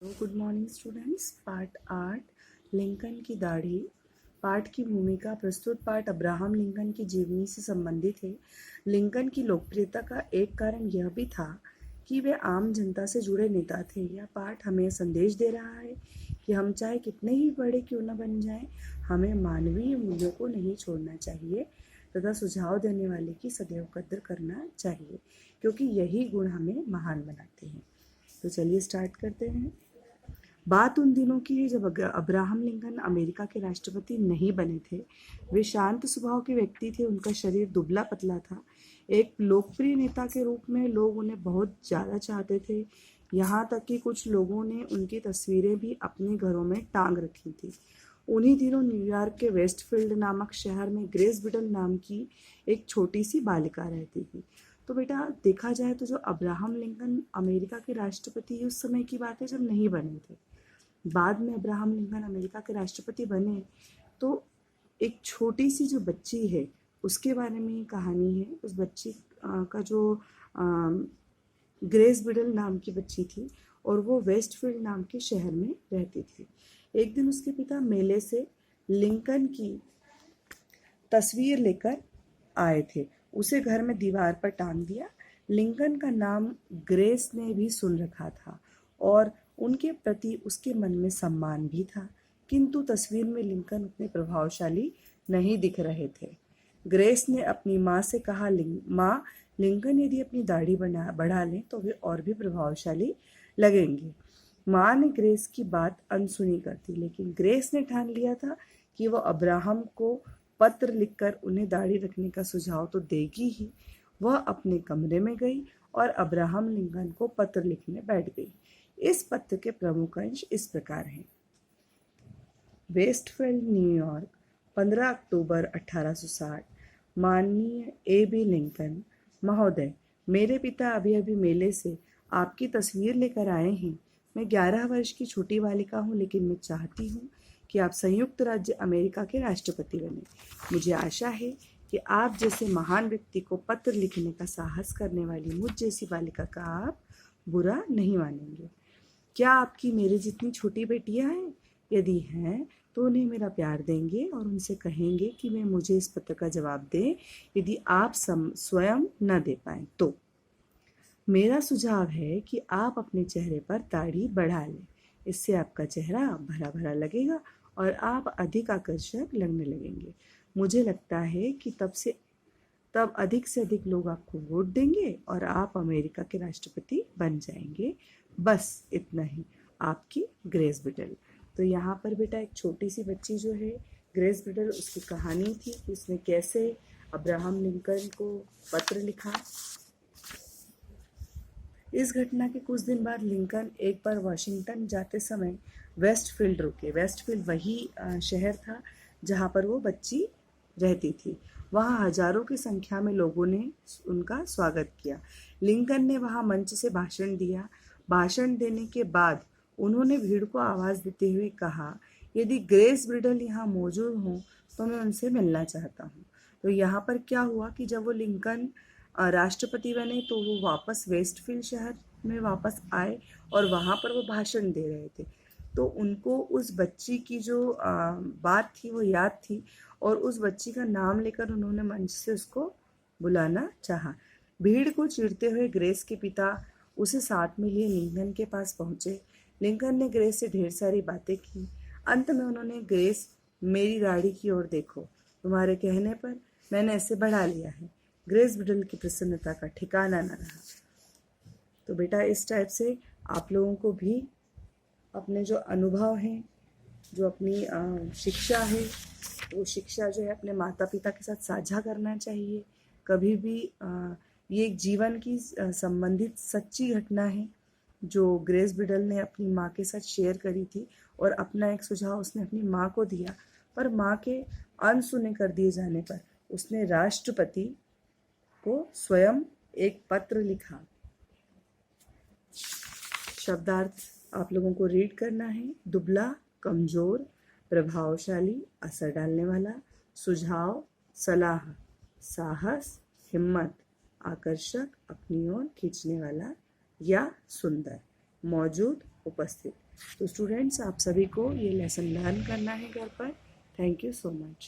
Good morning students. Part 8 Lincoln की दाढ़ी। पाठ की भूमिका। प्रस्तुत पाठ अब्राहम लिंकन की जीवनी से संबंधित है। लिंकन की लोकप्रियता का एक कारण यह भी था कि वे आम जनता से जुड़े नेता थे। यह पाठ हमें संदेश दे रहा है कि हम चाहे कितने ही बड़े क्यों न बन जाएं, हमें मानवीय मूल्यों को नहीं छोड़ना चाहिए तथा सुझाव देने वाले की सदैव कद्र करना चाहिए, क्योंकि यही गुण हमें महान बनाते हैं। तो चलिए स्टार्ट करते हैं। बात उन दिनों की है जब अब्राहम लिंकन अमेरिका के राष्ट्रपति नहीं बने थे। वे शांत स्वभाव के व्यक्ति थे। उनका शरीर दुबला पतला था। एक लोकप्रिय नेता के रूप में लोग उन्हें बहुत ज़्यादा चाहते थे। यहाँ तक कि कुछ लोगों ने उनकी तस्वीरें भी अपने घरों में टांग रखी थी। उन्हीं दिनों न्यूयॉर्क के वेस्टफील्ड नामक शहर में ग्रेस बिडल नाम की एक छोटी सी बालिका रहती थी। तो बेटा देखा जाए तो जो अब्राहम लिंकन अमेरिका के राष्ट्रपति उस समय की बात है जब नहीं बने थे। बाद में अब्राहम लिंकन अमेरिका के राष्ट्रपति बने तो एक छोटी सी जो बच्ची है उसके बारे में कहानी है। उस बच्ची का जो ग्रेस बिडल नाम की बच्ची थी और वो वेस्टफील्ड नाम के शहर में रहती थी। एक दिन उसके पिता मेले से लिंकन की तस्वीर लेकर आए थे। उसे घर में दीवार पर टांग दिया। लिंकन का नाम ग्रेस ने भी सुन रखा था और उनके प्रति उसके मन में सम्मान भी था, किंतु तस्वीर में लिंकन उतने प्रभावशाली नहीं दिख रहे थे। ग्रेस ने अपनी माँ से कहा, माँ, लिंकन यदि अपनी दाढ़ी बढ़ा लें तो वे और भी प्रभावशाली लगेंगे। माँ ने ग्रेस की बात अनसुनी कर दी, लेकिन ग्रेस ने ठान लिया था कि वो अब्राहम को पत्र लिखकर उन्हें दाढ़ी रखने का सुझाव तो देगी ही। वह अपने कमरे में गई और अब्राहम लिंकन को पत्र लिखने बैठ गई। इस पत्र के प्रमुख अंश इस प्रकार हैं। वेस्टफील्ड, न्यूयॉर्क, 15 अक्टूबर 1860। माननीय A.B. लिंकन महोदय, मेरे पिता अभी अभी मेले से आपकी तस्वीर लेकर आए हैं। मैं 11 वर्ष की छोटी बालिका हूँ, लेकिन मैं चाहती हूँ कि आप संयुक्त राज्य अमेरिका के राष्ट्रपति बने। मुझे आशा है कि आप जैसे महान व्यक्ति को पत्र लिखने का साहस करने वाली मुझ जैसी बालिका का आप बुरा नहीं मानेंगे। क्या आपकी मेरे जितनी छोटी बेटियां हैं? यदि हैं तो उन्हें मेरा प्यार देंगे और उनसे कहेंगे कि वे मुझे इस पत्र का जवाब दें यदि आप स्वयं न दे पाएं तो। मेरा सुझाव है कि आप अपने चेहरे पर दाढ़ी बढ़ा लें। इससे आपका चेहरा भरा भरा लगेगा और आप अधिक आकर्षक लगने लगेंगे। मुझे लगता है कि तब अधिक से अधिक लोग आपको वोट देंगे और आप अमेरिका के राष्ट्रपति बन जाएंगे। बस इतना ही। आपकी ग्रेस बिडल। तो यहाँ पर बेटा एक छोटी सी बच्ची जो है ग्रेस बिडल, उसकी कहानी थी कि उसने कैसे अब्राहम लिंकन को पत्र लिखा। इस घटना के कुछ दिन बाद लिंकन एक बार वाशिंगटन जाते समय वेस्टफील्ड रुके। वेस्टफील्ड वही शहर था जहाँ पर वो बच्ची रहती थी। वहाँ हजारों की संख्या में लोगों ने उनका स्वागत किया। लिंकन ने वहाँ मंच से भाषण दिया। भाषण देने के बाद उन्होंने भीड़ को आवाज़ देते हुए कहा, यदि ग्रेस बिडल यहाँ मौजूद हों तो मैं उनसे मिलना चाहता हूँ। तो यहाँ पर क्या हुआ कि जब वो लिंकन राष्ट्रपति बने तो वो वापस वेस्टफील्ड शहर में वापस आए और वहाँ पर वो भाषण दे रहे थे। तो उनको उस बच्ची की जो बात थी वो याद थी और उस बच्ची का नाम लेकर उन्होंने मंच से उसको बुलाना चाहा। भीड़ को चीरते हुए ग्रेस के पिता उसे साथ में लिए लिंकन के पास पहुंचे। लिंकन ने ग्रेस से ढेर सारी बातें की। अंत में उन्होंने, ग्रेस, मेरी दाढ़ी की ओर देखो, तुम्हारे कहने पर मैंने इसे बढ़ा लिया है। ग्रेस बिडल की प्रसन्नता का ठिकाना न रहा। तो बेटा इस टाइप से आप लोगों को भी अपने जो अनुभव हैं, जो अपनी शिक्षा है, वो शिक्षा जो है अपने माता पिता के साथ साझा करना चाहिए। कभी भी ये एक जीवन की संबंधित सच्ची घटना है जो ग्रेस बिडल ने अपनी माँ के साथ शेयर करी थी और अपना एक सुझाव उसने अपनी माँ को दिया, पर माँ के अनसुने कर दिए जाने पर उसने राष्ट्रपति को स्वयं एक पत्र लिखा। शब्दार्थ आप लोगों को रीड करना है। दुबला, कमजोर, प्रभावशाली, असर डालने वाला, सुझाव, सलाह, साहस, हिम्मत, आकर्षक, अपनी ओर खींचने वाला या सुंदर, मौजूद, उपस्थित। तो स्टूडेंट्स, आप सभी को ये लेसन लर्न करना है घर पर। Thank you so much.